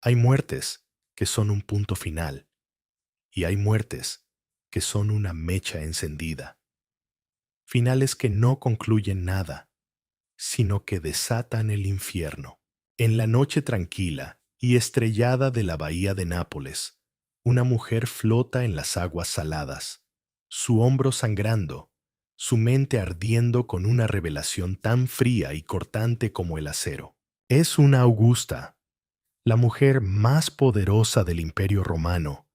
Hay muertes que son un punto final y hay muertes que son una mecha encendida. Finales que no concluyen nada, sino que desatan el infierno. En la noche tranquila y estrellada de la bahía de Nápoles, una mujer flota en las aguas saladas, su hombro sangrando, su mente ardiendo con una revelación tan fría y cortante como el acero. Es una Augusta, la mujer más poderosa del Imperio Romano,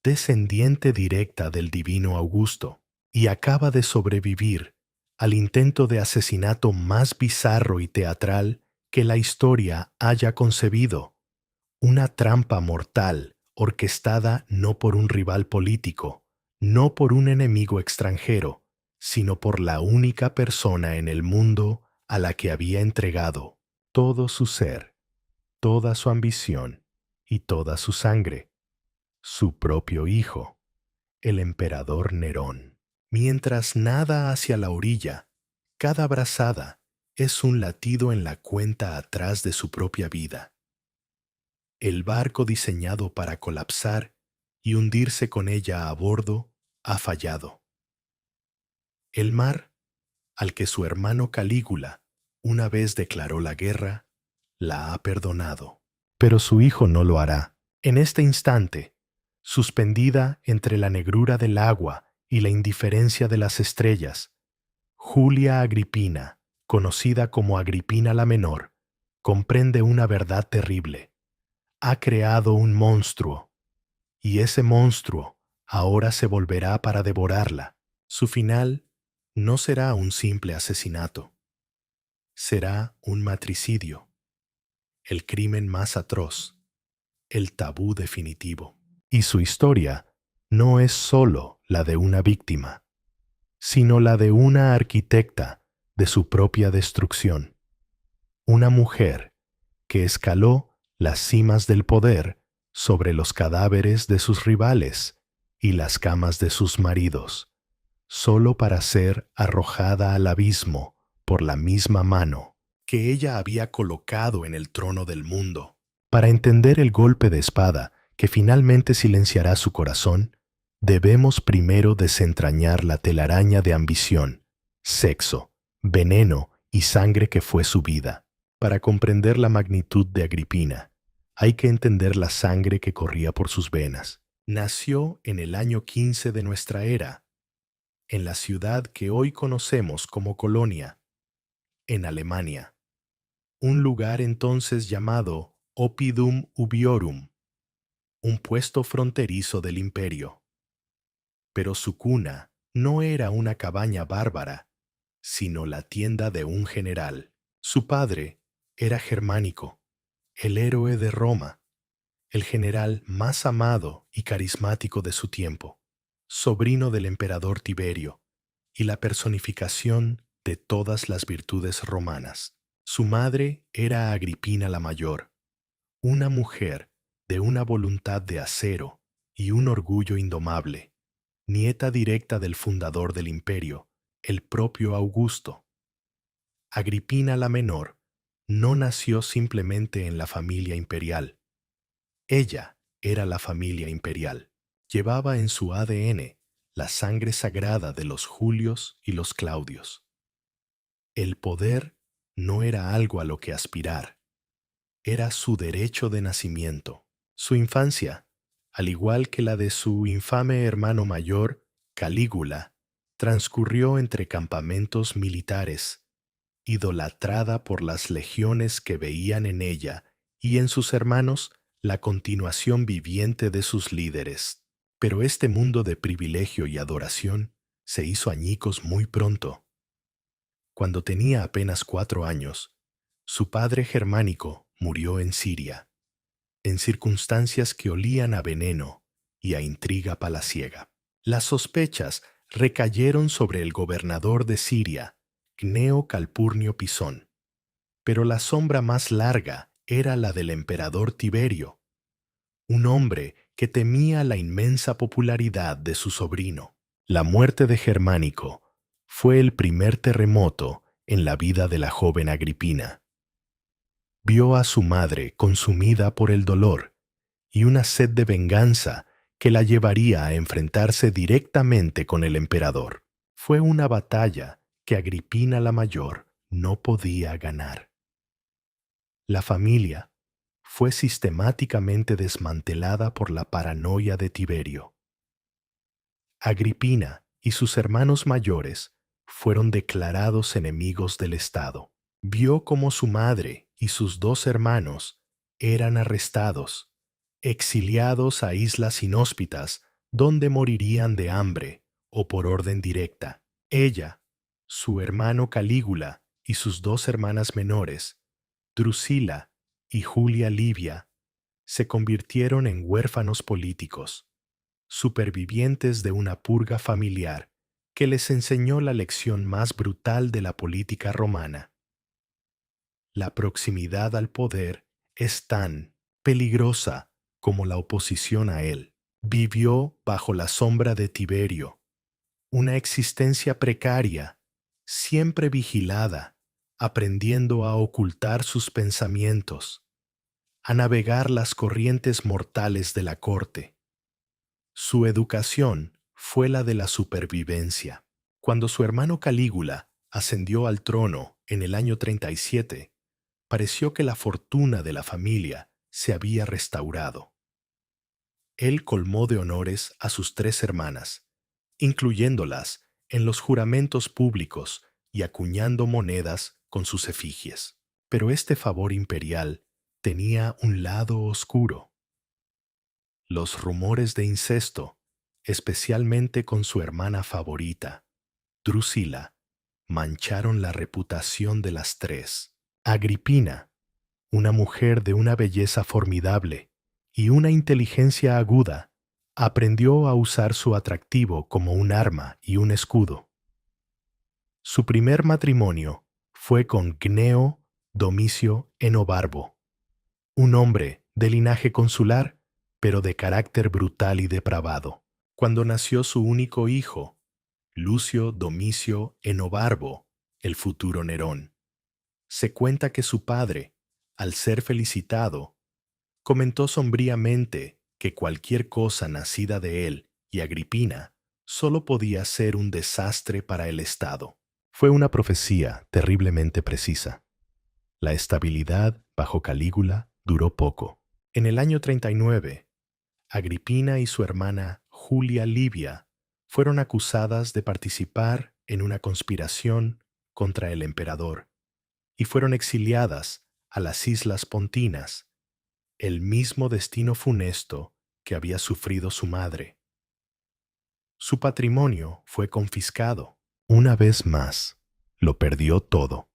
descendiente directa del divino Augusto, y acaba de sobrevivir al intento de asesinato más bizarro y teatral que la historia haya concebido, una trampa mortal orquestada no por un rival político, no por un enemigo extranjero, sino por la única persona en el mundo a la que había entregado todo su ser, toda su ambición y toda su sangre, su propio hijo, el emperador Nerón. Mientras nada hacia la orilla, cada brazada es un latido en la cuenta atrás de su propia vida. El barco diseñado para colapsar y hundirse con ella a bordo ha fallado. El mar, al que su hermano Calígula una vez declaró la guerra, la ha perdonado. Pero su hijo no lo hará. En este instante, suspendida entre la negrura del agua y la indiferencia de las estrellas, Julia Agripina, conocida como Agripina la Menor, comprende una verdad terrible. Ha creado un monstruo, y ese monstruo ahora se volverá para devorarla. Su final no será un simple asesinato, será un matricidio, el crimen más atroz, el tabú definitivo. Y su historia no es solo la de una víctima, sino la de una arquitecta de su propia destrucción, una mujer que escaló las cimas del poder sobre los cadáveres de sus rivales y las camas de sus maridos, solo para ser arrojada al abismo por la misma mano que ella había colocado en el trono del mundo. Para entender el golpe de espada que finalmente silenciará su corazón, debemos primero desentrañar la telaraña de ambición, sexo, veneno y sangre que fue su vida. Para comprender la magnitud de Agripina, hay que entender la sangre que corría por sus venas. Nació en el año 15 de nuestra era, en la ciudad que hoy conocemos como Colonia, en Alemania, un lugar entonces llamado Oppidum Ubiorum, un puesto fronterizo del imperio. Pero su cuna no era una cabaña bárbara, sino la tienda de un general. Su padre era Germánico, el héroe de Roma, el general más amado y carismático de su tiempo, sobrino del emperador Tiberio y la personificación de todas las virtudes romanas. Su madre era Agripina la Mayor, una mujer de una voluntad de acero y un orgullo indomable, nieta directa del fundador del imperio, el propio Augusto. Agripina la Menor no nació simplemente en la familia imperial. Ella era la familia imperial. Llevaba en su ADN la sangre sagrada de los Julios y los Claudios. El poder no era algo a lo que aspirar, era su derecho de nacimiento. Su infancia, al igual que la de su infame hermano mayor, Calígula, transcurrió entre campamentos militares, idolatrada por las legiones que veían en ella y en sus hermanos la continuación viviente de sus líderes. Pero este mundo de privilegio y adoración se hizo añicos muy pronto. Cuando tenía apenas 4 años, su padre germánico murió en Siria, en circunstancias que olían a veneno y a intriga palaciega. Las sospechas recayeron sobre el gobernador de Siria, Cneo Calpurnio Pisón, pero la sombra más larga era la del emperador Tiberio, un hombre que temía la inmensa popularidad de su sobrino. La muerte de Germánico fue el primer terremoto en la vida de la joven Agripina. Vio a su madre consumida por el dolor y una sed de venganza que la llevaría a enfrentarse directamente con el emperador. Fue una batalla que Agripina la Mayor no podía ganar. La familia fue sistemáticamente desmantelada por la paranoia de Tiberio. Agripina y sus hermanos mayores fueron declarados enemigos del Estado. Vio cómo su madre y sus dos hermanos eran arrestados, exiliados a islas inhóspitas donde morirían de hambre o por orden directa. Ella, su hermano Calígula y sus dos hermanas menores, Drusila y Julia Livia, se convirtieron en huérfanos políticos, supervivientes de una purga familiar que les enseñó la lección más brutal de la política romana. La proximidad al poder es tan peligrosa como la oposición a él. Vivió bajo la sombra de Tiberio, una existencia precaria, siempre vigilada, aprendiendo a ocultar sus pensamientos, a navegar las corrientes mortales de la corte. Su educación fue la de la supervivencia. Cuando su hermano Calígula ascendió al trono en el año 37, pareció que la fortuna de la familia se había restaurado. Él colmó de honores a sus tres hermanas, incluyéndolas en los juramentos públicos y acuñando monedas con sus efigies. Pero este favor imperial tenía un lado oscuro. Los rumores de incesto, especialmente con su hermana favorita, Drusila, mancharon la reputación de las tres. Agripina, una mujer de una belleza formidable y una inteligencia aguda, aprendió a usar su atractivo como un arma y un escudo. Su primer matrimonio fue con Gneo Domicio Enobarbo, un hombre de linaje consular, pero de carácter brutal y depravado. Cuando nació su único hijo, Lucio Domicio Enobarbo, el futuro Nerón, se cuenta que su padre, al ser felicitado, comentó sombríamente que cualquier cosa nacida de él y Agripina solo podía ser un desastre para el Estado. Fue una profecía terriblemente precisa. La estabilidad bajo Calígula duró poco. En el año 39, Agripina y su hermana Julia Livia fueron acusadas de participar en una conspiración contra el emperador y fueron exiliadas a las Islas Pontinas, el mismo destino funesto que había sufrido su madre. Su patrimonio fue confiscado. Una vez más, lo perdió todo.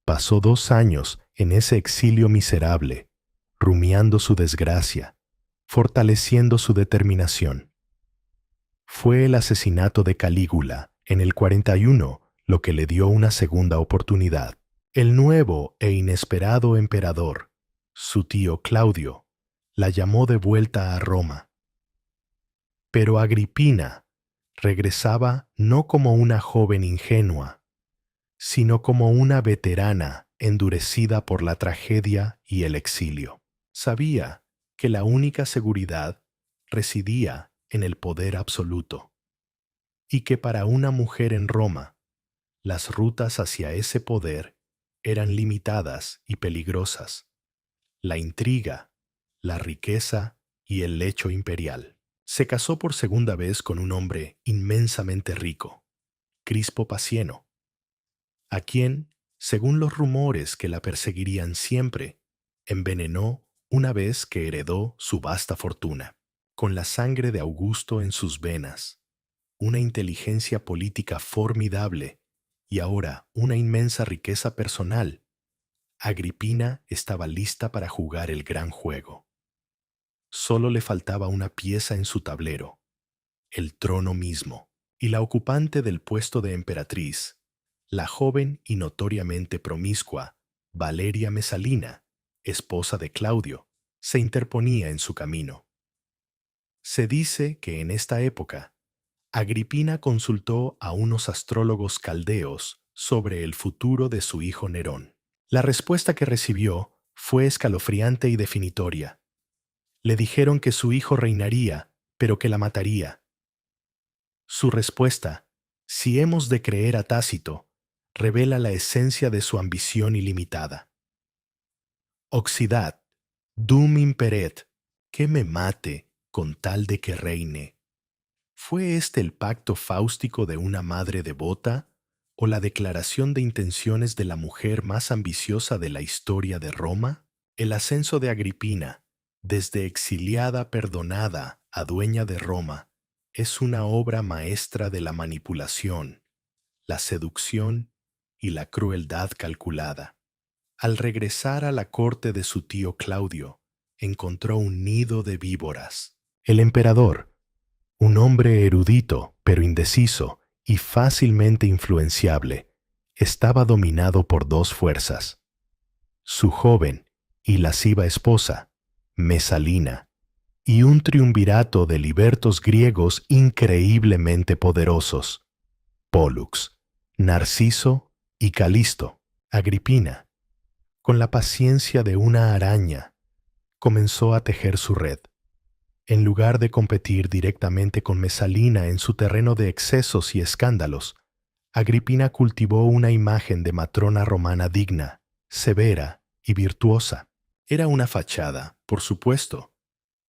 Pasó 2 años en ese exilio miserable, rumiando su desgracia, fortaleciendo su determinación. Fue el asesinato de Calígula en el 41 lo que le dio una segunda oportunidad. El nuevo e inesperado emperador, su tío Claudio, la llamó de vuelta a Roma. Pero Agripina regresaba no como una joven ingenua, sino como una veterana endurecida por la tragedia y el exilio. Sabía que la única seguridad residía en el poder absoluto, y que para una mujer en Roma, las rutas hacia ese poder eran limitadas y peligrosas. La intriga, la riqueza y el lecho imperial. Se casó por segunda vez con un hombre inmensamente rico, Crispo Pacieno, a quien, según los rumores que la perseguirían siempre, envenenó una vez que heredó su vasta fortuna. Con la sangre de Augusto en sus venas, una inteligencia política formidable y ahora una inmensa riqueza personal, Agripina estaba lista para jugar el gran juego. Solo le faltaba una pieza en su tablero, el trono mismo, y la ocupante del puesto de emperatriz, la joven y notoriamente promiscua Valeria Mesalina, esposa de Claudio, se interponía en su camino. Se dice que en esta época, Agripina consultó a unos astrólogos caldeos sobre el futuro de su hijo Nerón. La respuesta que recibió fue escalofriante y definitoria. Le dijeron que su hijo reinaría, pero que la mataría. Su respuesta, si hemos de creer a Tácito, revela la esencia de su ambición ilimitada. Oxidat, dum imperet, que me mate con tal de que reine. ¿Fue este el pacto fáustico de una madre devota o la declaración de intenciones de la mujer más ambiciosa de la historia de Roma? El ascenso de Agripina, desde exiliada perdonada a dueña de Roma, es una obra maestra de la manipulación, la seducción y la crueldad calculada. Al regresar a la corte de su tío Claudio, encontró un nido de víboras. El emperador, un hombre erudito pero indeciso y fácilmente influenciable, estaba dominado por dos fuerzas: su joven y lasciva esposa, Mesalina, y un triunvirato de libertos griegos increíblemente poderosos, Pólux, Narciso y Calisto. Agripina, con la paciencia de una araña, comenzó a tejer su red. En lugar de competir directamente con Mesalina en su terreno de excesos y escándalos, Agripina cultivó una imagen de matrona romana digna, severa y virtuosa. Era una fachada, por supuesto,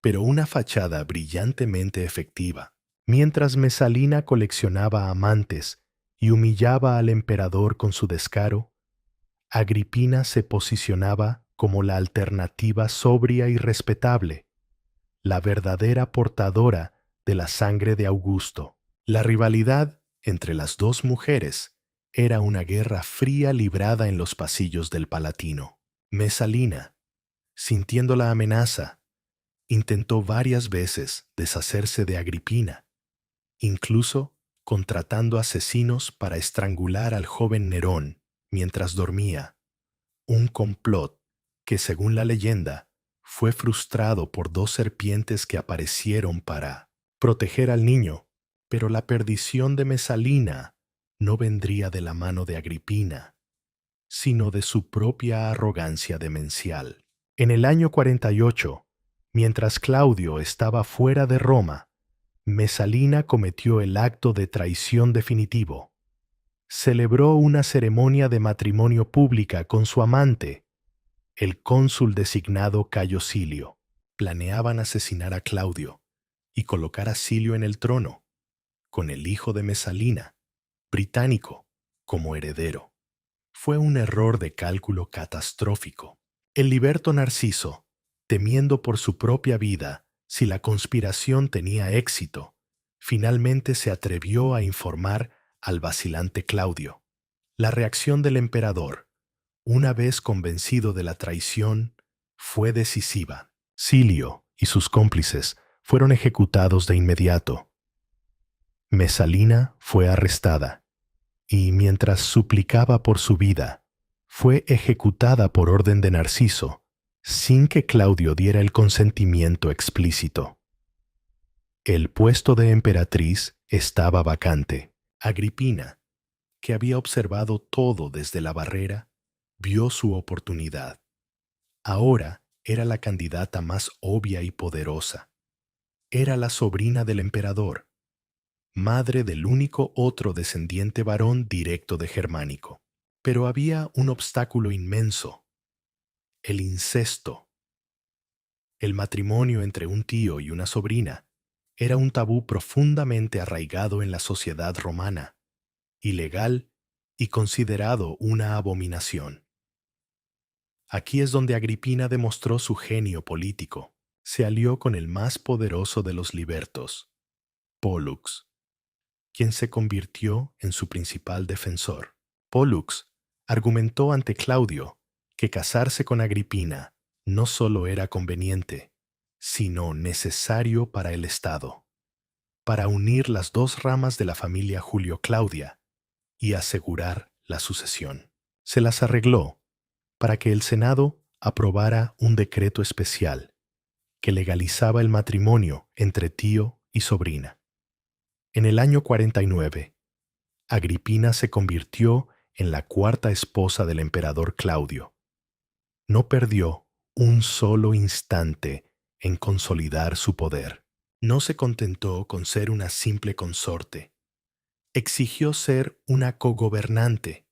pero una fachada brillantemente efectiva. Mientras Mesalina coleccionaba amantes y humillaba al emperador con su descaro, Agripina se posicionaba como la alternativa sobria y respetable, la verdadera portadora de la sangre de Augusto. La rivalidad entre las dos mujeres era una guerra fría librada en los pasillos del Palatino. Mesalina, sintiendo la amenaza, intentó varias veces deshacerse de Agripina, incluso contratando asesinos para estrangular al joven Nerón mientras dormía, un complot que, según la leyenda, fue frustrado por dos serpientes que aparecieron para proteger al niño, pero la perdición de Mesalina no vendría de la mano de Agripina, sino de su propia arrogancia demencial. En el año 48, mientras Claudio estaba fuera de Roma, Mesalina cometió el acto de traición definitivo. Celebró una ceremonia de matrimonio pública con su amante, el cónsul designado Cayo Silio. Planeaban asesinar a Claudio y colocar a Silio en el trono, con el hijo de Mesalina, británico, como heredero. Fue un error de cálculo catastrófico. El liberto Narciso, temiendo por su propia vida si la conspiración tenía éxito, finalmente se atrevió a informar al vacilante Claudio. La reacción del emperador, una vez convencido de la traición, fue decisiva. Silio y sus cómplices fueron ejecutados de inmediato. Mesalina fue arrestada y, mientras suplicaba por su vida, fue ejecutada por orden de Narciso, sin que Claudio diera el consentimiento explícito. El puesto de emperatriz estaba vacante. Agripina, que había observado todo desde la barrera, vio su oportunidad. Ahora era la candidata más obvia y poderosa. Era la sobrina del emperador, madre del único otro descendiente varón directo de Germánico. Pero había un obstáculo inmenso: el incesto. El matrimonio entre un tío y una sobrina era un tabú profundamente arraigado en la sociedad romana, ilegal y considerado una abominación. Aquí es donde Agripina demostró su genio político. Se alió con el más poderoso de los libertos, Pólux, quien se convirtió en su principal defensor. Pólux argumentó ante Claudio que casarse con Agripina no solo era conveniente, sino necesario para el Estado, para unir las dos ramas de la familia Julio-Claudia y asegurar la sucesión. Se las arregló para que el Senado aprobara un decreto especial que legalizaba el matrimonio entre tío y sobrina. En el año 49, Agripina se convirtió en la cuarta esposa del emperador Claudio. No perdió un solo instante en consolidar su poder. No se contentó con ser una simple consorte. Exigió ser una cogobernante.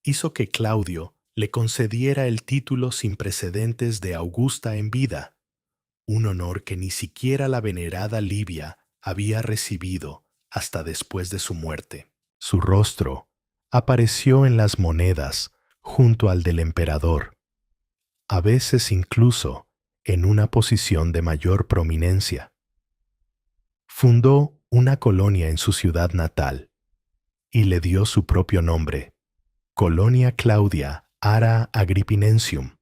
Hizo que Claudio le concediera el título sin precedentes de Augusta en vida, un honor que ni siquiera la venerada Livia había recibido hasta después de su muerte. Su rostro apareció en las monedas junto al del emperador, a veces incluso en una posición de mayor prominencia. Fundó una colonia en su ciudad natal y le dio su propio nombre, Colonia Claudia Ara Agrippinensium,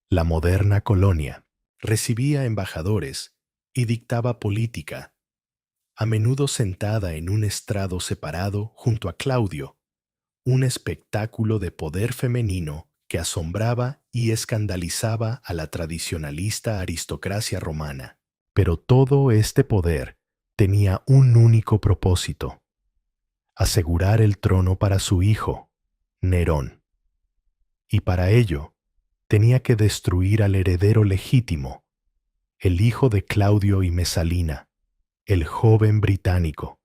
la moderna colonia. Recibía embajadores y dictaba política, a menudo sentada en un estrado separado junto a Claudio, un espectáculo de poder femenino que asombraba y escandalizaba a la tradicionalista aristocracia romana. Pero todo este poder tenía un único propósito: asegurar el trono para su hijo, Nerón. Y para ello, tenía que destruir al heredero legítimo, el hijo de Claudio y Mesalina, el joven británico.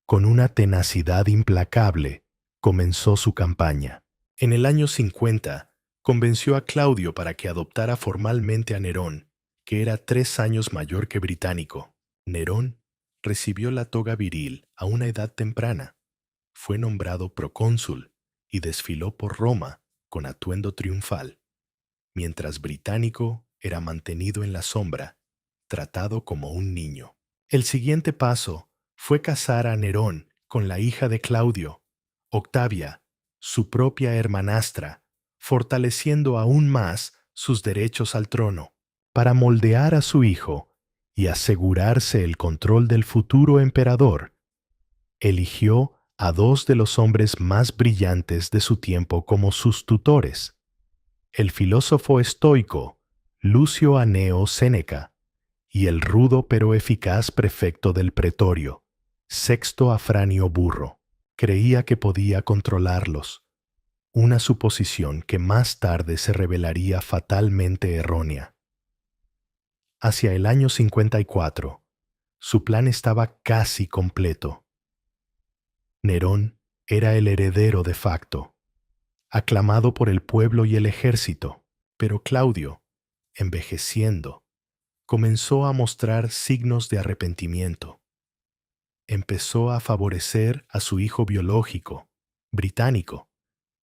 Con una tenacidad implacable, comenzó su campaña. En el año 50, convenció a Claudio para que adoptara formalmente a Nerón, que era 3 años mayor que Británico. Nerón recibió la toga viril a una edad temprana. Fue nombrado procónsul y desfiló por Roma con atuendo triunfal, mientras Británico era mantenido en la sombra, tratado como un niño. El siguiente paso fue casar a Nerón con la hija de Claudio, Octavia, su propia hermanastra, fortaleciendo aún más sus derechos al trono. Para moldear a su hijo y asegurarse el control del futuro emperador, eligió a 2 de los hombres más brillantes de su tiempo como sus tutores: el filósofo estoico Lucio Anneo Séneca y el rudo pero eficaz prefecto del pretorio, Sexto Afranio Burro. Creía que podía controlarlos, una suposición que más tarde se revelaría fatalmente errónea. Hacia el año 54, su plan estaba casi completo. Nerón era el heredero de facto, aclamado por el pueblo y el ejército, pero Claudio, envejeciendo, comenzó a mostrar signos de arrepentimiento. Empezó a favorecer a su hijo biológico, Británico,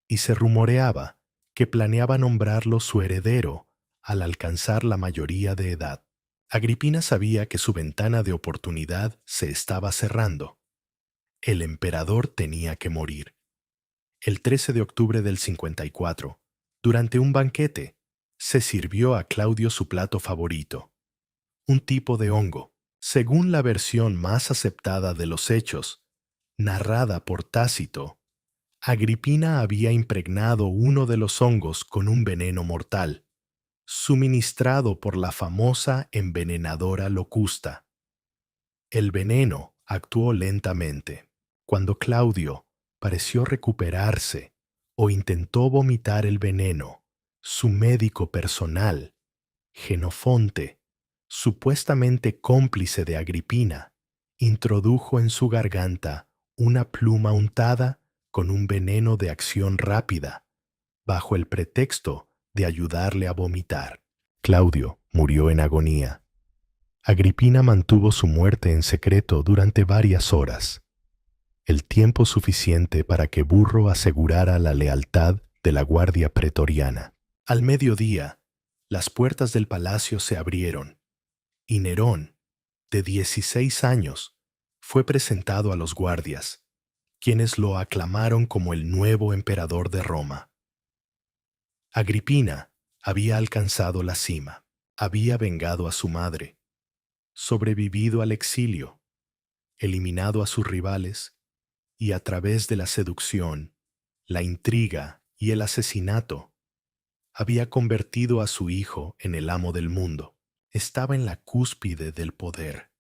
y se rumoreaba que planeaba nombrarlo su heredero al alcanzar la mayoría de edad. Agripina sabía que su ventana de oportunidad se estaba cerrando. El emperador tenía que morir. El 13 de octubre del 54, durante un banquete, se sirvió a Claudio su plato favorito, un tipo de hongo. Según la versión más aceptada de los hechos, narrada por Tácito, Agripina había impregnado uno de los hongos con un veneno mortal, suministrado por la famosa envenenadora Locusta. El veneno actuó lentamente. Cuando Claudio pareció recuperarse o intentó vomitar el veneno, su médico personal, Genofonte, supuestamente cómplice de Agripina, introdujo en su garganta una pluma untada con un veneno de acción rápida, bajo el pretexto de ayudarle a vomitar. Claudio murió en agonía. Agripina mantuvo su muerte en secreto durante varias horas, el tiempo suficiente para que Burro asegurara la lealtad de la guardia pretoriana. Al mediodía, las puertas del palacio se abrieron y Nerón, de 16 años, fue presentado a los guardias, quienes lo aclamaron como el nuevo emperador de Roma. Agripina había alcanzado la cima, había vengado a su madre, sobrevivido al exilio, eliminado a sus rivales y, a través de la seducción, la intriga y el asesinato, había convertido a su hijo en el amo del mundo. Estaba en la cúspide del poder,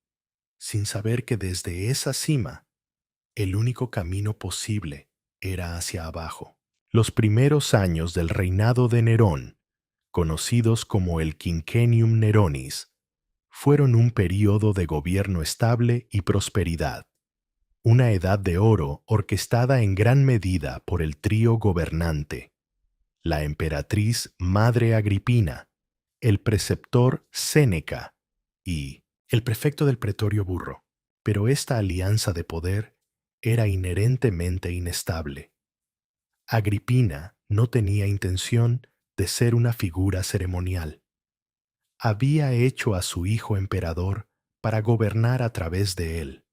sin saber que desde esa cima el único camino posible era hacia abajo. Los primeros años del reinado de Nerón conocidos como el Quinquennium Neronis, fueron un período de gobierno estable y prosperidad, una edad de oro orquestada en gran medida por el trío gobernante, la emperatriz Madre Agripina, el preceptor Séneca y el prefecto del pretorio Burro. Pero esta alianza de poder era inherentemente inestable. Agripina no tenía intención de ser una figura ceremonial. Había hecho a su hijo emperador para gobernar a través de él.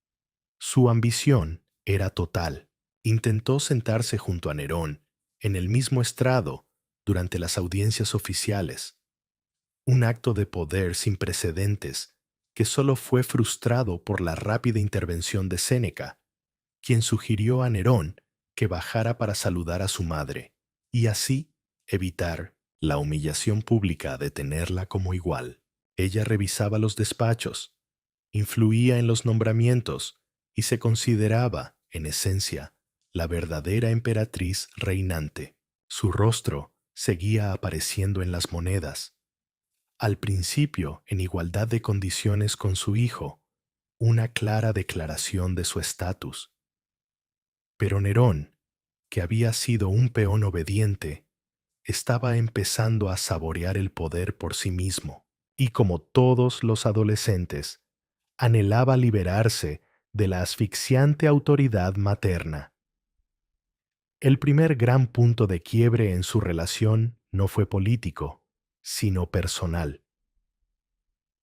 Su ambición era total. Intentó sentarse junto a Nerón, en el mismo estrado, durante las audiencias oficiales. Un acto de poder sin precedentes que solo fue frustrado por la rápida intervención de Séneca, quien sugirió a Nerón que bajara para saludar a su madre y así evitar la humillación pública de tenerla como igual. Ella revisaba los despachos, influía en los nombramientos y se consideraba, en esencia, la verdadera emperatriz reinante. Su rostro seguía apareciendo en las monedas, al principio en igualdad de condiciones con su hijo, una clara declaración de su estatus. Pero Nerón, que había sido un peón obediente, estaba empezando a saborear el poder por sí mismo, y como todos los adolescentes, anhelaba liberarse de la asfixiante autoridad materna. El primer gran punto de quiebre en su relación no fue político, sino personal.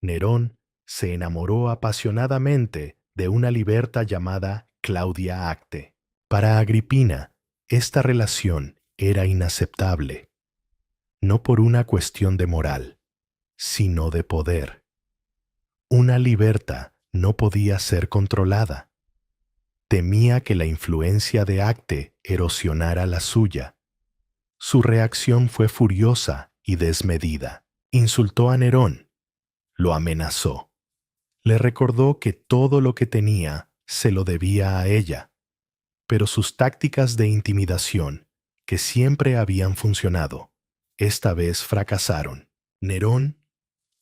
Nerón se enamoró apasionadamente de una liberta llamada Claudia Acte. Para Agripina, esta relación era inaceptable, no por una cuestión de moral, sino de poder. Una liberta no podía ser controlada. Temía que la influencia de Acte erosionara la suya. Su reacción fue furiosa y desmedida. Insultó a Nerón, lo amenazó. Le recordó que todo lo que tenía se lo debía a ella, pero sus tácticas de intimidación, que siempre habían funcionado, esta vez fracasaron. Nerón,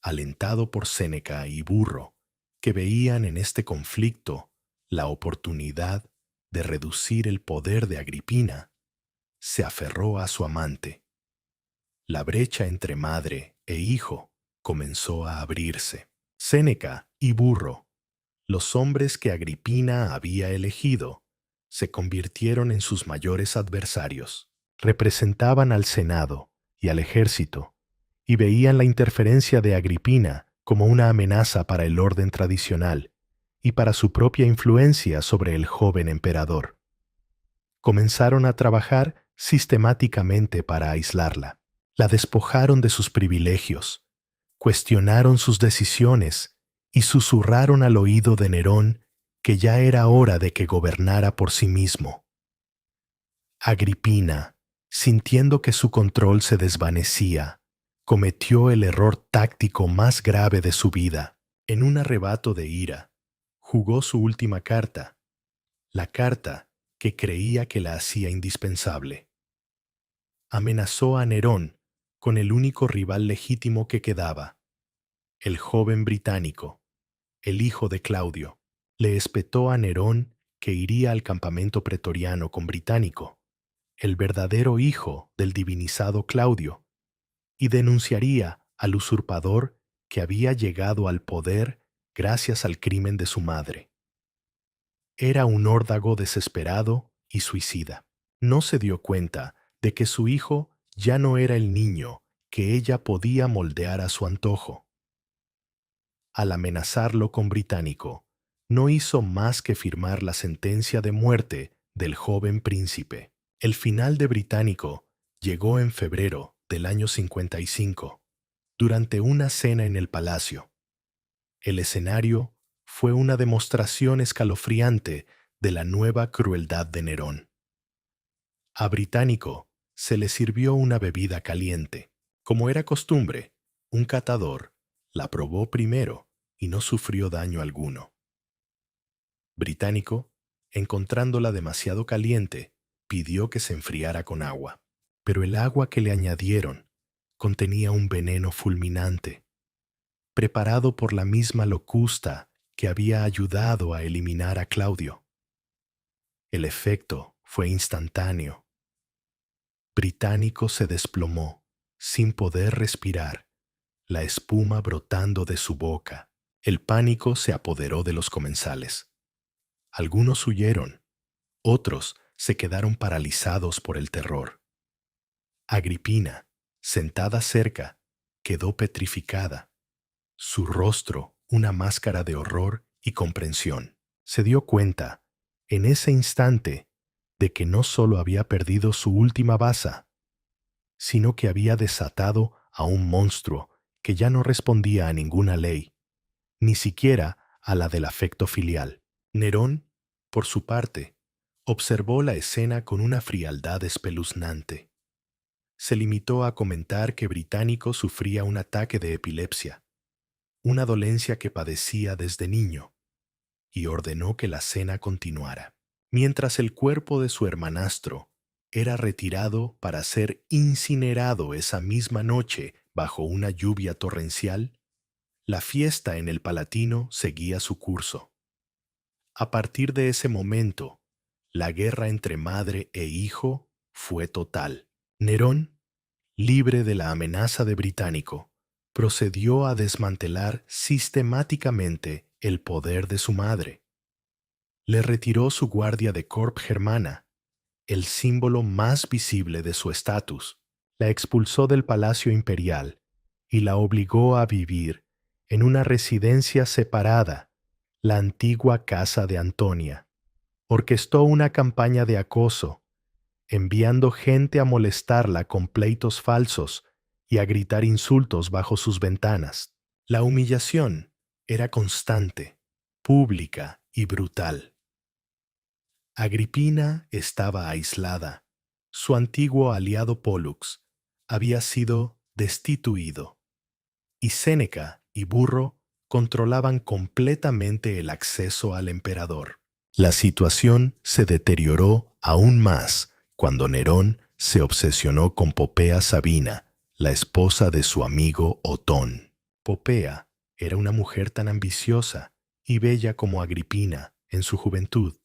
alentado por Séneca y Burro, que veían en este conflicto la oportunidad de reducir el poder de Agripina, se aferró a su amante. La brecha entre madre e hijo comenzó a abrirse. Séneca y Burro, los hombres que Agripina había elegido, se convirtieron en sus mayores adversarios. Representaban al Senado y al ejército, y veían la interferencia de Agripina como una amenaza para el orden tradicional y para su propia influencia sobre el joven emperador. Comenzaron a trabajar sistemáticamente para aislarla. La despojaron de sus privilegios, cuestionaron sus decisiones y susurraron al oído de Nerón que ya era hora de que gobernara por sí mismo. Agripina, sintiendo que su control se desvanecía, cometió el error táctico más grave de su vida. En un arrebato de ira, jugó su última carta, la carta que creía que la hacía indispensable. Amenazó a Nerón con el único rival legítimo que quedaba, el joven británico, el hijo de Claudio. Le espetó a Nerón que iría al campamento pretoriano con Británico, el verdadero hijo del divinizado Claudio, y denunciaría al usurpador que había llegado al poder gracias al crimen de su madre. Era un órdago desesperado y suicida. No se dio cuenta de que su hijo ya no era el niño que ella podía moldear a su antojo. Al amenazarlo con Británico, no hizo más que firmar la sentencia de muerte del joven príncipe. El final de Británico llegó en febrero del año 55, durante una cena en el palacio. El escenario fue una demostración escalofriante de la nueva crueldad de Nerón. A Británico se le sirvió una bebida caliente. Como era costumbre, un catador la probó primero y no sufrió daño alguno. Británico, encontrándola demasiado caliente, pidió que se enfriara con agua. Pero el agua que le añadieron contenía un veneno fulminante, preparado por la misma locusta que había ayudado a eliminar a Claudio. El efecto fue instantáneo. Británico se desplomó, sin poder respirar, la espuma brotando de su boca. El pánico se apoderó de los comensales. Algunos huyeron, otros se quedaron paralizados por el terror. Agripina, sentada cerca, quedó petrificada, su rostro una máscara de horror y comprensión. Se dio cuenta, en ese instante, de que no solo había perdido su última baza, sino que había desatado a un monstruo que ya no respondía a ninguna ley, ni siquiera a la del afecto filial. Nerón, por su parte, observó la escena con una frialdad espeluznante. Se limitó a comentar que Británico sufría un ataque de epilepsia, una dolencia que padecía desde niño, y ordenó que la cena continuara. Mientras el cuerpo de su hermanastro era retirado para ser incinerado esa misma noche bajo una lluvia torrencial, la fiesta en el Palatino seguía su curso. A partir de ese momento, la guerra entre madre e hijo fue total. Nerón, libre de la amenaza de Británico, procedió a desmantelar sistemáticamente el poder de su madre. Le retiró su guardia de corps germana, el símbolo más visible de su estatus, la expulsó del palacio imperial y la obligó a vivir en una residencia separada, la antigua casa de Antonia. Orquestó una campaña de acoso, enviando gente a molestarla con pleitos falsos y a gritar insultos bajo sus ventanas. La humillación era constante, pública y brutal. Agripina estaba aislada. Su antiguo aliado Pólux había sido destituido, y Séneca y Burro controlaban completamente el acceso al emperador. La situación se deterioró aún más cuando Nerón se obsesionó con Popea Sabina, la esposa de su amigo Otón. Popea era una mujer tan ambiciosa y bella como Agripina en su juventud,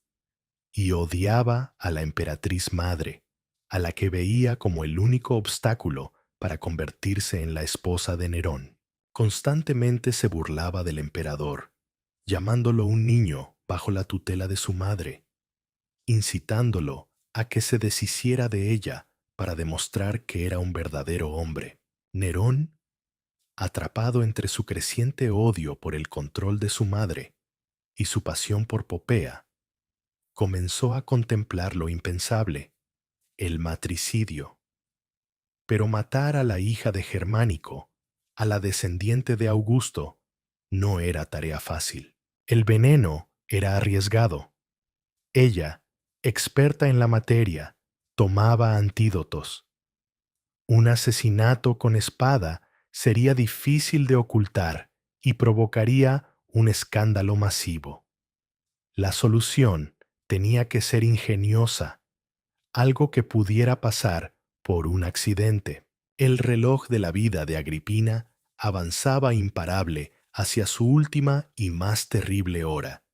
y odiaba a la emperatriz madre, a la que veía como el único obstáculo para convertirse en la esposa de Nerón. Constantemente se burlaba del emperador, llamándolo un niño bajo la tutela de su madre, incitándolo a que se deshiciera de ella para demostrar que era un verdadero hombre. Nerón, atrapado entre su creciente odio por el control de su madre y su pasión por Popea, comenzó a contemplar lo impensable, el matricidio. Pero matar a la hija de Germánico, a la descendiente de Augusto, no era tarea fácil. El veneno era arriesgado. Ella, experta en la materia, tomaba antídotos. Un asesinato con espada sería difícil de ocultar y provocaría un escándalo masivo. La solución tenía que ser ingeniosa, algo que pudiera pasar por un accidente. El reloj de la vida de Agripina avanzaba imparable hacia su última y más terrible hora,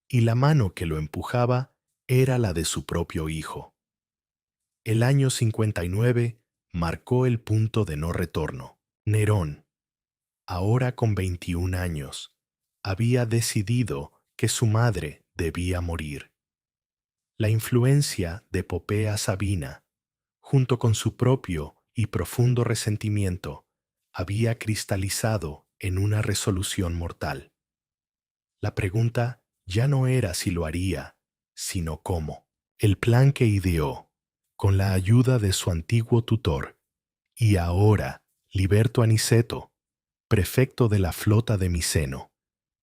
y la mano que lo empujaba era la de su propio hijo. El año 59 marcó el punto de no retorno. Nerón, ahora con 21 años, había decidido que su madre debía morir. La influencia de Popea Sabina, junto con su propio y profundo resentimiento, había cristalizado en una resolución mortal. La pregunta ya no era si lo haría, sino cómo. El plan que ideó, con la ayuda de su antiguo tutor, y ahora Liberto Aniceto, prefecto de la flota de Miceno,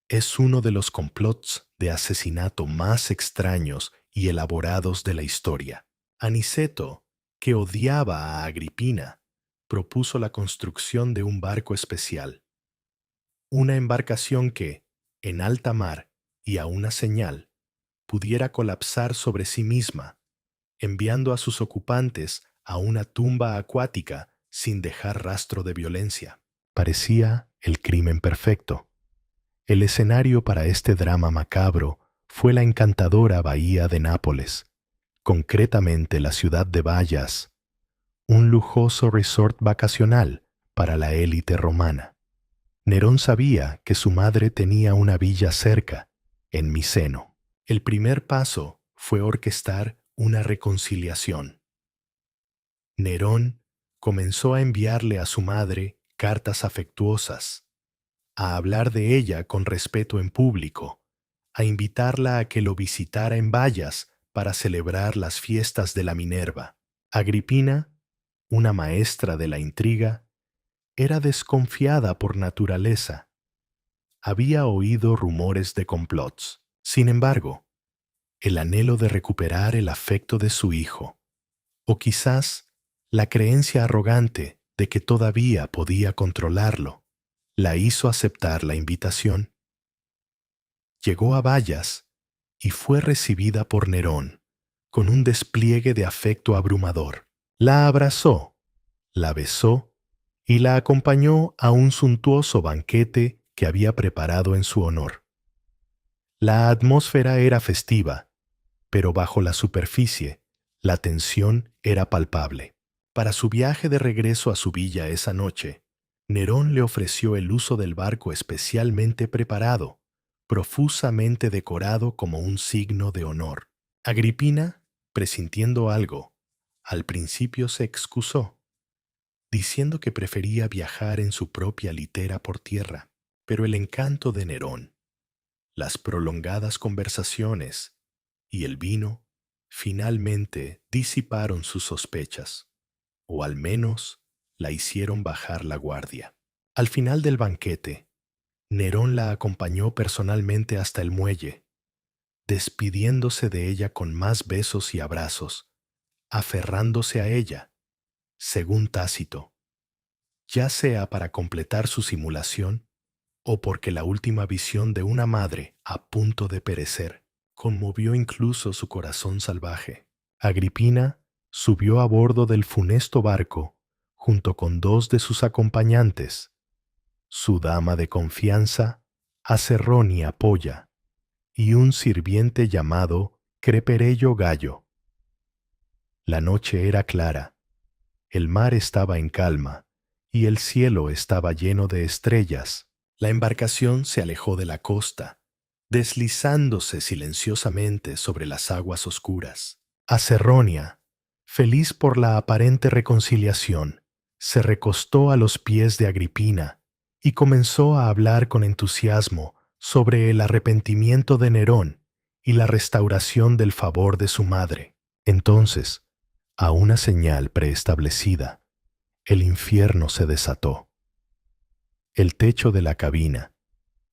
es uno de los complots de asesinato más extraños y elaborados de la historia. Aniceto, que odiaba a Agripina, propuso la construcción de un barco especial, una embarcación que, en alta mar y a una señal, pudiera colapsar sobre sí misma, enviando a sus ocupantes a una tumba acuática sin dejar rastro de violencia. Parecía el crimen perfecto. El escenario para este drama macabro fue la encantadora bahía de Nápoles, concretamente la ciudad de Bayas, un lujoso resort vacacional para la élite romana. Nerón sabía que su madre tenía una villa cerca, en Miceno. El primer paso fue orquestar una reconciliación. Nerón comenzó a enviarle a su madre cartas afectuosas, a hablar de ella con respeto en público, a invitarla a que lo visitara en Bayas para celebrar las fiestas de la Minerva. Agripina, una maestra de la intriga, era desconfiada por naturaleza. Había oído rumores de complots. Sin embargo, el anhelo de recuperar el afecto de su hijo, o quizás la creencia arrogante de que todavía podía controlarlo, la hizo aceptar la invitación. Llegó a Bayas y fue recibida por Nerón con un despliegue de afecto abrumador. La abrazó, la besó y la acompañó a un suntuoso banquete que había preparado en su honor. La atmósfera era festiva, pero bajo la superficie, la tensión era palpable. Para su viaje de regreso a su villa esa noche, Nerón le ofreció el uso del barco especialmente preparado, profusamente decorado como un signo de honor. Agripina, presintiendo algo, al principio se excusó, diciendo que prefería viajar en su propia litera por tierra, pero el encanto de Nerón, las prolongadas conversaciones y el vino finalmente disiparon sus sospechas, o al menos la hicieron bajar la guardia. Al final del banquete, Nerón la acompañó personalmente hasta el muelle, despidiéndose de ella con más besos y abrazos, aferrándose a ella, según Tácito, ya sea para completar su simulación o porque la última visión de una madre a punto de perecer conmovió incluso su corazón salvaje. Agripina subió a bordo del funesto barco junto con dos de sus acompañantes, su dama de confianza, Acerronia Polla, y un sirviente llamado Creperello Gallo. La noche era clara, el mar estaba en calma y el cielo estaba lleno de estrellas. La embarcación se alejó de la costa, deslizándose silenciosamente sobre las aguas oscuras. Acerronia, feliz por la aparente reconciliación, se recostó a los pies de Agripina y comenzó a hablar con entusiasmo sobre el arrepentimiento de Nerón y la restauración del favor de su madre. Entonces, a una señal preestablecida, el infierno se desató. El techo de la cabina,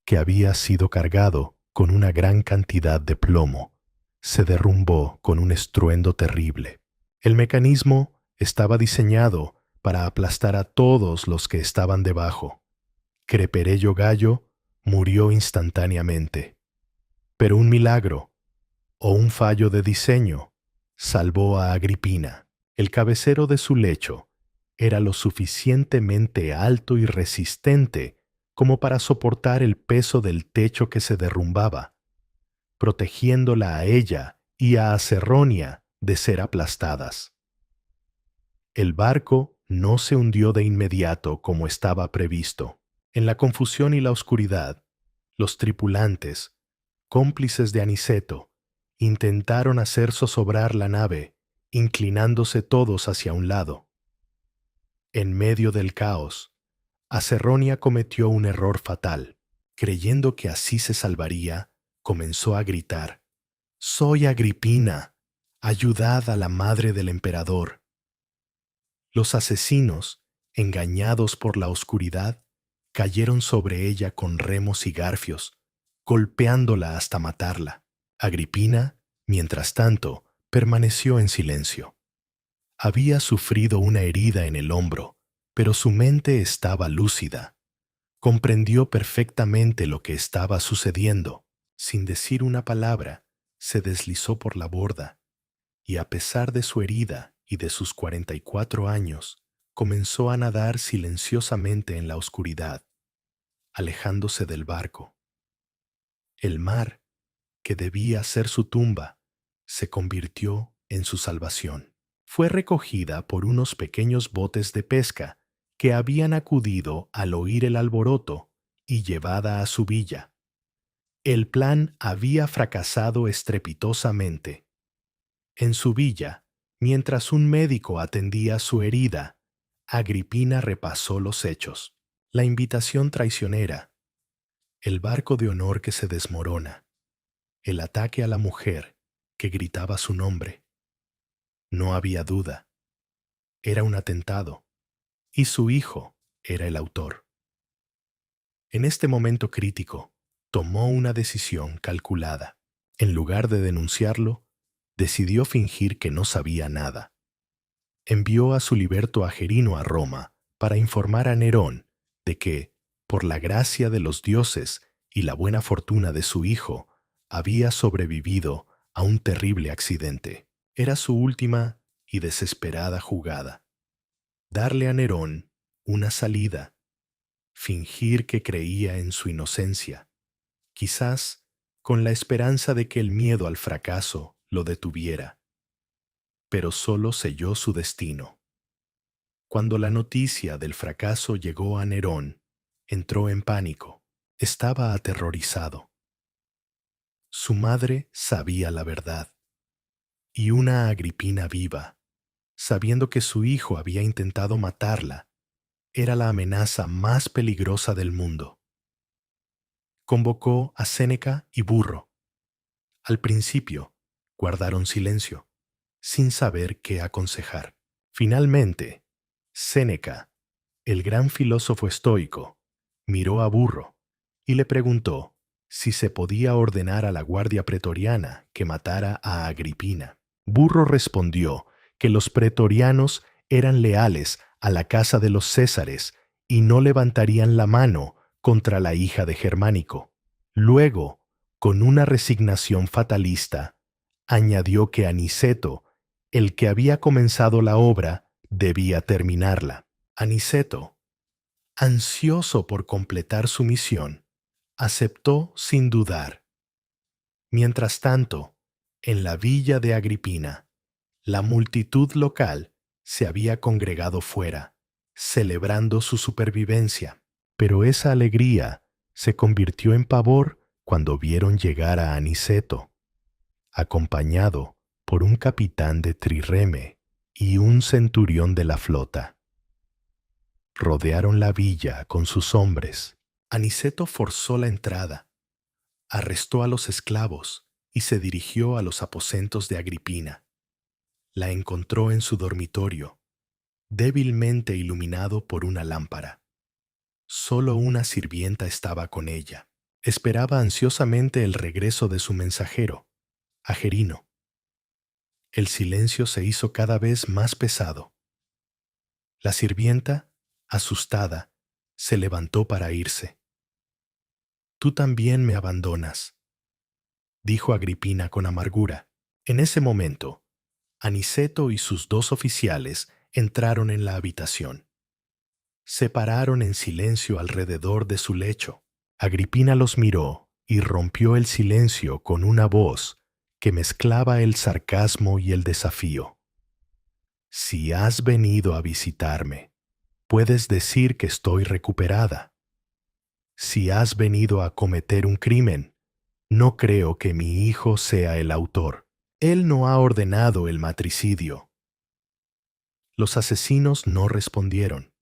que había sido cargado con una gran cantidad de plomo, se derrumbó con un estruendo terrible. El mecanismo estaba diseñado para aplastar a todos los que estaban debajo. Creperello Gallo murió instantáneamente. Pero un milagro, o un fallo de diseño, salvó a Agripina. El cabecero de su lecho era lo suficientemente alto y resistente como para soportar el peso del techo que se derrumbaba, protegiéndola a ella y a Acerronia de ser aplastadas. El barco no se hundió de inmediato como estaba previsto. En la confusión y la oscuridad, los tripulantes, cómplices de Aniceto, intentaron hacer zozobrar la nave, inclinándose todos hacia un lado. En medio del caos, Acerronia cometió un error fatal. Creyendo que así se salvaría, comenzó a gritar: «¡Soy Agripina! ¡Ayudad a la madre del emperador!». Los asesinos, engañados por la oscuridad, cayeron sobre ella con remos y garfios, golpeándola hasta matarla. Agripina, mientras tanto, permaneció en silencio. Había sufrido una herida en el hombro, pero su mente estaba lúcida. Comprendió perfectamente lo que estaba sucediendo. Sin decir una palabra, se deslizó por la borda, y a pesar de su herida y de sus 44 años, comenzó a nadar silenciosamente en la oscuridad, alejándose del barco. El mar, que debía ser su tumba, se convirtió en su salvación. Fue recogida por unos pequeños botes de pesca que habían acudido al oír el alboroto y llevada a su villa. El plan había fracasado estrepitosamente. En su villa, mientras un médico atendía su herida, Agripina repasó los hechos. La invitación traicionera, el barco de honor que se desmorona, el ataque a la mujer que gritaba su nombre. No había duda. Era un atentado, y su hijo era el autor. En este momento crítico, tomó una decisión calculada. En lugar de denunciarlo, decidió fingir que no sabía nada. Envió a su liberto Agerino a Roma para informar a Nerón de que, por la gracia de los dioses y la buena fortuna de su hijo, había sobrevivido a un terrible accidente. Era su última y desesperada jugada. Darle a Nerón una salida, fingir que creía en su inocencia, quizás con la esperanza de que el miedo al fracaso lo detuviera. Pero solo selló su destino. Cuando la noticia del fracaso llegó a Nerón, entró en pánico. Estaba aterrorizado. Su madre sabía la verdad, y una Agripina viva, sabiendo que su hijo había intentado matarla, era la amenaza más peligrosa del mundo. Convocó a Séneca y Burro. Al principio, guardaron silencio, sin saber qué aconsejar. Finalmente, Séneca, el gran filósofo estoico, miró a Burro y le preguntó si se podía ordenar a la guardia pretoriana que matara a Agripina. Burro respondió que los pretorianos eran leales a la casa de los Césares y no levantarían la mano contra la hija de Germánico. Luego, con una resignación fatalista, añadió que Aniceto, el que había comenzado la obra, debía terminarla. Aniceto, ansioso por completar su misión, aceptó sin dudar. Mientras tanto, en la villa de Agripina, la multitud local se había congregado fuera, celebrando su supervivencia. Pero esa alegría se convirtió en pavor cuando vieron llegar a Aniceto, acompañado por un capitán de trireme y un centurión de la flota. Rodearon la villa con sus hombres. Aniceto forzó la entrada, arrestó a los esclavos y se dirigió a los aposentos de Agripina. La encontró en su dormitorio, débilmente iluminado por una lámpara. Solo una sirvienta estaba con ella. Esperaba ansiosamente el regreso de su mensajero, Agerino. El silencio se hizo cada vez más pesado. La sirvienta, asustada, se levantó para irse. «Tú también me abandonas», dijo Agripina con amargura. En ese momento, Aniceto y sus dos oficiales entraron en la habitación. Se pararon en silencio alrededor de su lecho. Agripina los miró y rompió el silencio con una voz que mezclaba el sarcasmo y el desafío. «Si has venido a visitarme, puedes decir que estoy recuperada. Si has venido a cometer un crimen, no creo que mi hijo sea el autor. Él no ha ordenado el matricidio». Los asesinos no respondieron.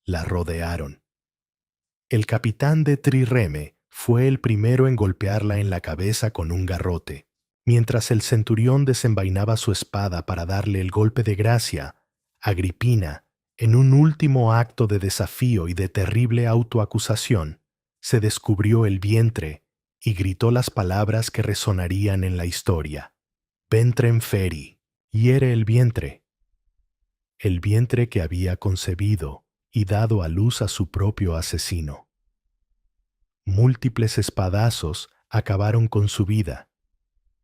La rodearon. El capitán de trireme fue el primero en golpearla en la cabeza con un garrote. Mientras el centurión desenvainaba su espada para darle el golpe de gracia, Agripina, en un último acto de desafío y de terrible autoacusación, se descubrió el vientre y gritó las palabras que resonarían en la historia. «Ventrem feri», hiere el vientre que había concebido y dado a luz a su propio asesino. Múltiples espadazos acabaron con su vida,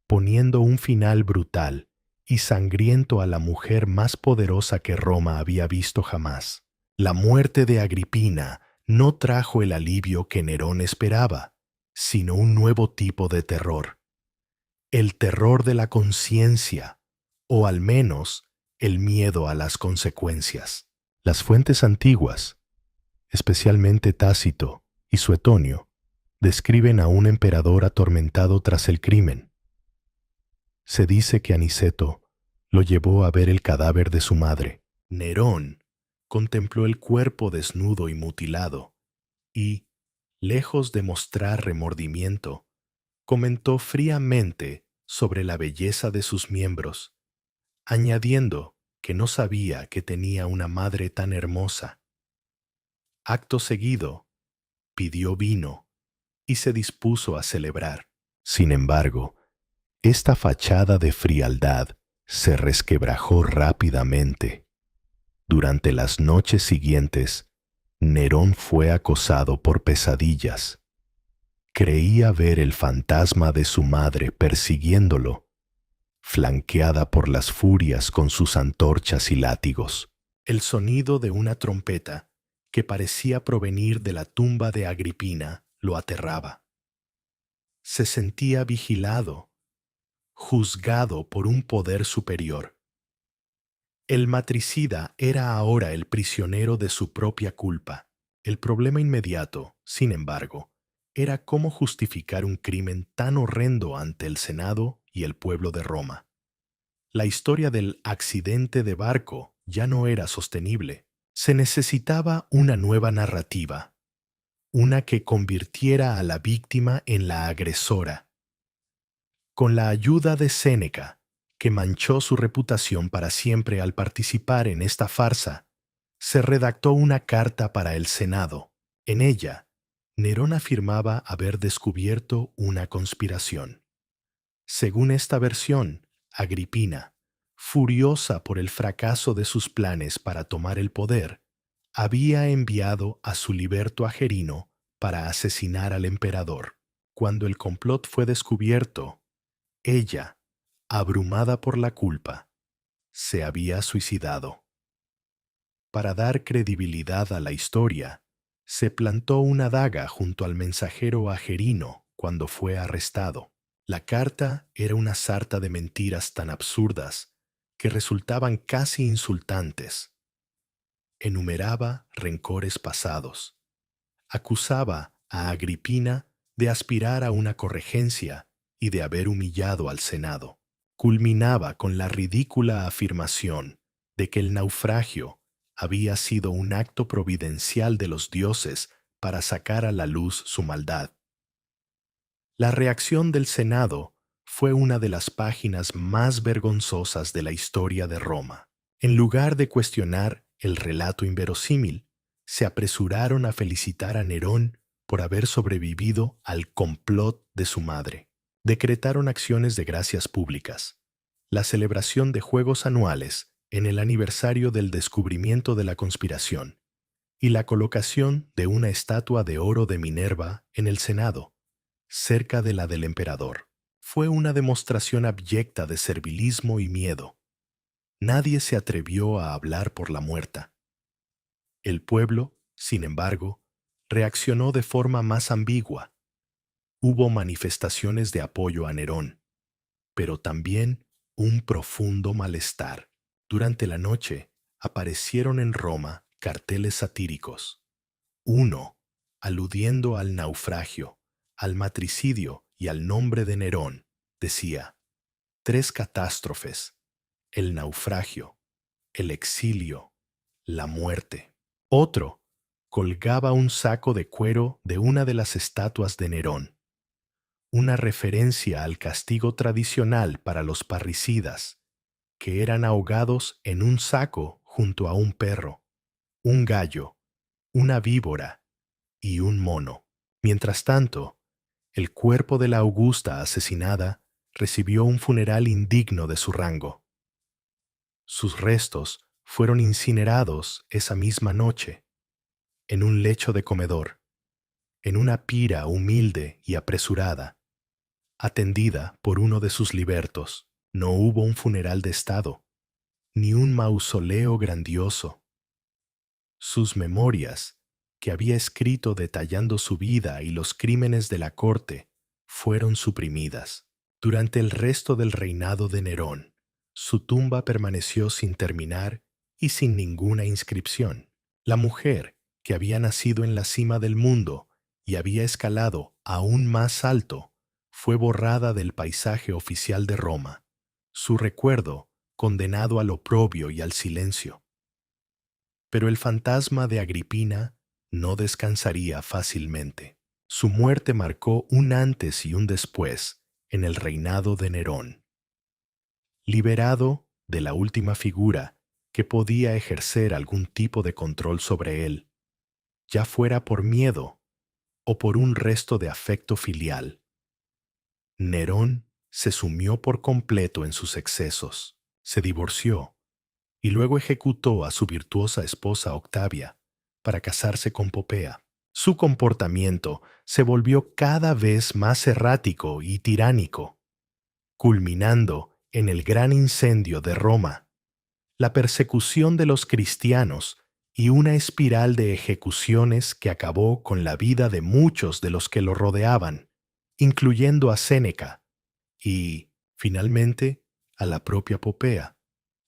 poniendo un final brutal y sangriento a la mujer más poderosa que Roma había visto jamás. La muerte de Agripina no trajo el alivio que Nerón esperaba, sino un nuevo tipo de terror. El terror de la conciencia, o al menos el miedo a las consecuencias. Las fuentes antiguas, especialmente Tácito y Suetonio, describen a un emperador atormentado tras el crimen. Se dice que Aniceto lo llevó a ver el cadáver de su madre. Nerón contempló el cuerpo desnudo y mutilado y, lejos de mostrar remordimiento, comentó fríamente sobre la belleza de sus miembros, añadiendo que no sabía que tenía una madre tan hermosa. Acto seguido, pidió vino y se dispuso a celebrar. Sin embargo, esta fachada de frialdad se resquebrajó rápidamente. Durante las noches siguientes, Nerón fue acosado por pesadillas. Creía ver el fantasma de su madre persiguiéndolo, flanqueada por las furias con sus antorchas y látigos. El sonido de una trompeta, que parecía provenir de la tumba de Agripina, lo aterraba. Se sentía vigilado, juzgado por un poder superior. El matricida era ahora el prisionero de su propia culpa. El problema inmediato, sin embargo, era cómo justificar un crimen tan horrendo ante el Senado y el pueblo de Roma. La historia del accidente de barco ya no era sostenible. Se necesitaba una nueva narrativa, una que convirtiera a la víctima en la agresora. Con la ayuda de Séneca, que manchó su reputación para siempre al participar en esta farsa, se redactó una carta para el Senado. En ella, Nerón afirmaba haber descubierto una conspiración. Según esta versión, Agripina, furiosa por el fracaso de sus planes para tomar el poder, había enviado a su liberto Agerino para asesinar al emperador. Cuando el complot fue descubierto, ella, abrumada por la culpa, se había suicidado. Para dar credibilidad a la historia, se plantó una daga junto al mensajero Agerino cuando fue arrestado. La carta era una sarta de mentiras tan absurdas que resultaban casi insultantes. Enumeraba rencores pasados. Acusaba a Agripina de aspirar a una corregencia y de haber humillado al Senado. Culminaba con la ridícula afirmación de que el naufragio había sido un acto providencial de los dioses para sacar a la luz su maldad. La reacción del Senado fue una de las páginas más vergonzosas de la historia de Roma. En lugar de cuestionar el relato inverosímil, se apresuraron a felicitar a Nerón por haber sobrevivido al complot de su madre. Decretaron acciones de gracias públicas, la celebración de juegos anuales en el aniversario del descubrimiento de la conspiración y la colocación de una estatua de oro de Minerva en el Senado, cerca de la del emperador. Fue una demostración abyecta de servilismo y miedo. Nadie se atrevió a hablar por la muerta. El pueblo, sin embargo, reaccionó de forma más ambigua. Hubo manifestaciones de apoyo a Nerón, pero también un profundo malestar. Durante la noche aparecieron en Roma carteles satíricos. Uno, aludiendo al naufragio, al matricidio y al nombre de Nerón, decía: 3 catástrofes, el naufragio, el exilio, la muerte. Otro colgaba un saco de cuero de una de las estatuas de Nerón, una referencia al castigo tradicional para los parricidas, que eran ahogados en un saco junto a un perro, un gallo, una víbora y un mono. Mientras tanto, el cuerpo de la augusta asesinada recibió un funeral indigno de su rango. Sus restos fueron incinerados esa misma noche, en un lecho de comedor, en una pira humilde y apresurada, atendida por uno de sus libertos. No hubo un funeral de estado, ni un mausoleo grandioso. Sus memorias, que había escrito detallando su vida y los crímenes de la corte, fueron suprimidas. Durante el resto del reinado de Nerón, su tumba permaneció sin terminar y sin ninguna inscripción. La mujer, que había nacido en la cima del mundo y había escalado aún más alto, fue borrada del paisaje oficial de Roma, su recuerdo condenado al oprobio y al silencio. Pero el fantasma de Agripina no descansaría fácilmente. Su muerte marcó un antes y un después en el reinado de Nerón. Liberado de la última figura que podía ejercer algún tipo de control sobre él, ya fuera por miedo o por un resto de afecto filial, Nerón se sumió por completo en sus excesos, se divorció y luego ejecutó a su virtuosa esposa Octavia para casarse con Popea. Su comportamiento se volvió cada vez más errático y tiránico, culminando en el gran incendio de Roma, la persecución de los cristianos y una espiral de ejecuciones que acabó con la vida de muchos de los que lo rodeaban, incluyendo a Séneca y, finalmente, a la propia Popea,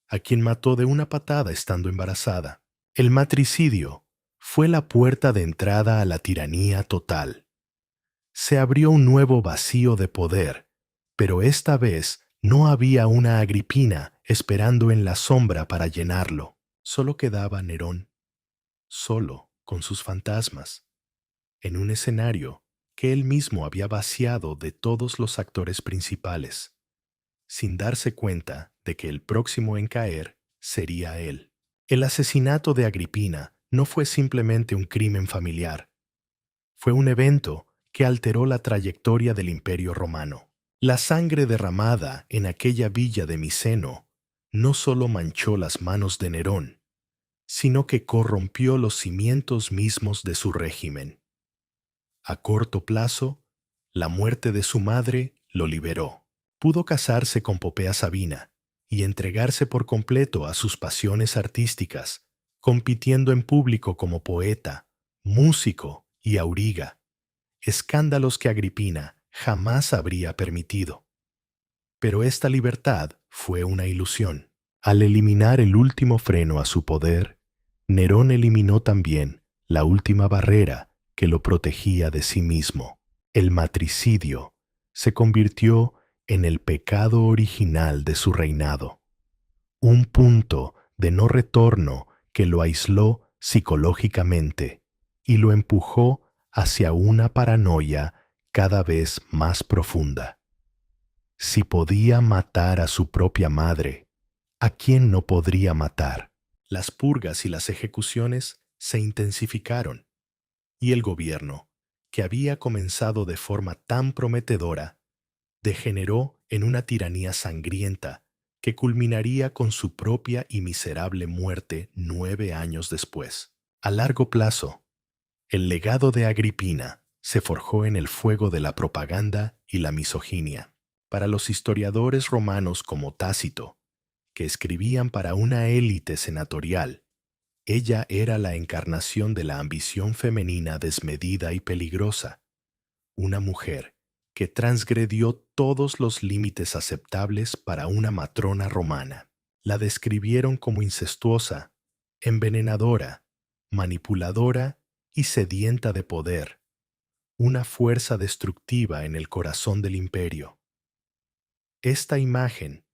a quien mató de una patada estando embarazada. El matricidio fue la puerta de entrada a la tiranía total. Se abrió un nuevo vacío de poder, pero esta vez no había una Agripina esperando en la sombra para llenarlo. Solo quedaba Nerón, solo con sus fantasmas, en un escenario que él mismo había vaciado de todos los actores principales, sin darse cuenta de que el próximo en caer sería él. El asesinato de Agripina no fue simplemente un crimen familiar, fue un evento que alteró la trayectoria del Imperio Romano. La sangre derramada en aquella villa de Miceno no solo manchó las manos de Nerón, sino que corrompió los cimientos mismos de su régimen. A corto plazo, la muerte de su madre lo liberó. Pudo casarse con Popea Sabina y entregarse por completo a sus pasiones artísticas, compitiendo en público como poeta, músico y auriga, escándalos que Agripina jamás habría permitido. Pero esta libertad fue una ilusión. Al eliminar el último freno a su poder, Nerón eliminó también la última barrera que lo protegía de sí mismo. El matricidio se convirtió en el pecado original de su reinado, un punto de no retorno que lo aisló psicológicamente y lo empujó hacia una paranoia cada vez más profunda. Si podía matar a su propia madre, ¿a quién no podría matar? Las purgas y las ejecuciones se intensificaron, y el gobierno, que había comenzado de forma tan prometedora, degeneró en una tiranía sangrienta que culminaría con su propia y miserable muerte 9 años después. A largo plazo, el legado de Agripina se forjó en el fuego de la propaganda y la misoginia. Para los historiadores romanos como Tácito, que escribían para una élite senatorial, ella era la encarnación de la ambición femenina desmedida y peligrosa, una mujer que transgredió todos los límites aceptables para una matrona romana. La describieron como incestuosa, envenenadora, manipuladora y sedienta de poder, una fuerza destructiva en el corazón del imperio. Esta imagen,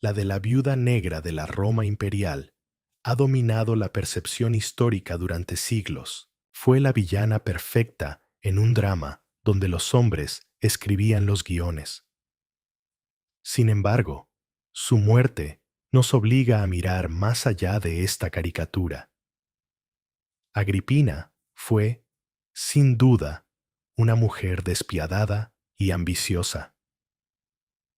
la de la viuda negra de la Roma imperial, ha dominado la percepción histórica durante siglos. Fue la villana perfecta en un drama donde los hombres escribían los guiones. Sin embargo, su muerte nos obliga a mirar más allá de esta caricatura. Agripina fue, sin duda, una mujer despiadada y ambiciosa.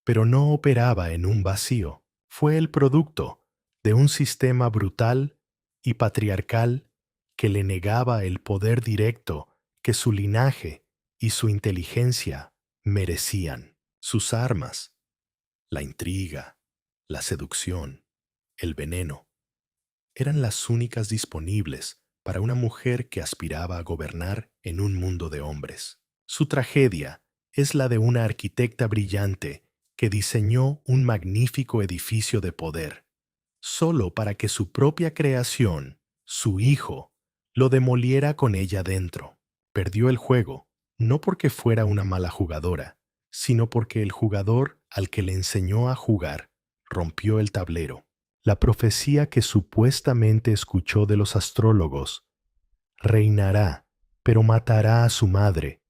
Pero no operaba en un vacío. Fue el producto de un sistema brutal y patriarcal que le negaba el poder directo que su linaje y su inteligencia merecían. Sus armas, la intriga, la seducción, el veneno, eran las únicas disponibles para una mujer que aspiraba a gobernar en un mundo de hombres. Su tragedia es la de una arquitecta brillante que diseñó un magnífico edificio de poder, solo para que su propia creación, su hijo, lo demoliera con ella dentro. Perdió el juego, no porque fuera una mala jugadora, sino porque el jugador al que le enseñó a jugar rompió el tablero. La profecía que supuestamente escuchó de los astrólogos, reinará, pero matará a su madre,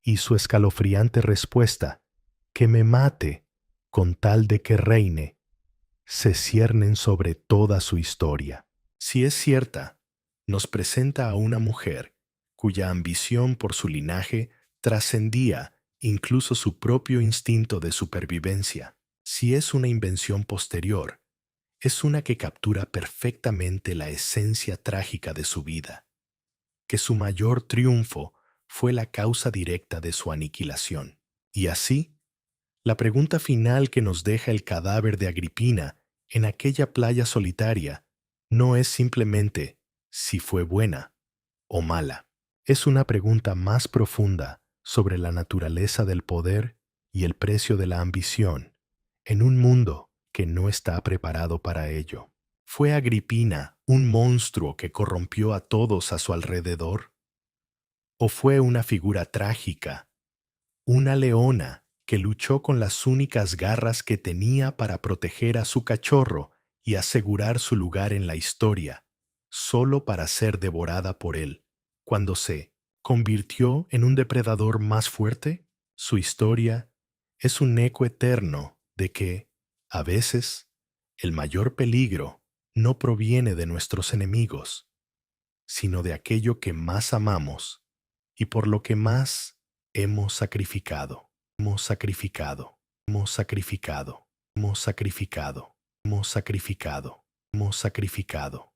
y su escalofriante respuesta, que me mate, con tal de que reine, se ciernen sobre toda su historia. Si es cierta, nos presenta a una mujer cuya ambición por su linaje trascendía incluso su propio instinto de supervivencia. Si es una invención posterior, es una que captura perfectamente la esencia trágica de su vida, que su mayor triunfo fue la causa directa de su aniquilación. Y así, la pregunta final que nos deja el cadáver de Agripina en aquella playa solitaria no es simplemente si fue buena o mala. Es una pregunta más profunda sobre la naturaleza del poder y el precio de la ambición en un mundo que no está preparado para ello. ¿Fue Agripina un monstruo que corrompió a todos a su alrededor? ¿O fue una figura trágica, una leona que luchó con las únicas garras que tenía para proteger a su cachorro y asegurar su lugar en la historia, solo para ser devorada por él, cuando se convirtió en un depredador más fuerte? Su historia es un eco eterno de que, a veces, el mayor peligro no proviene de nuestros enemigos, sino de aquello que más amamos y por lo que más hemos sacrificado, hemos sacrificado, hemos sacrificado, hemos sacrificado, hemos sacrificado, hemos sacrificado.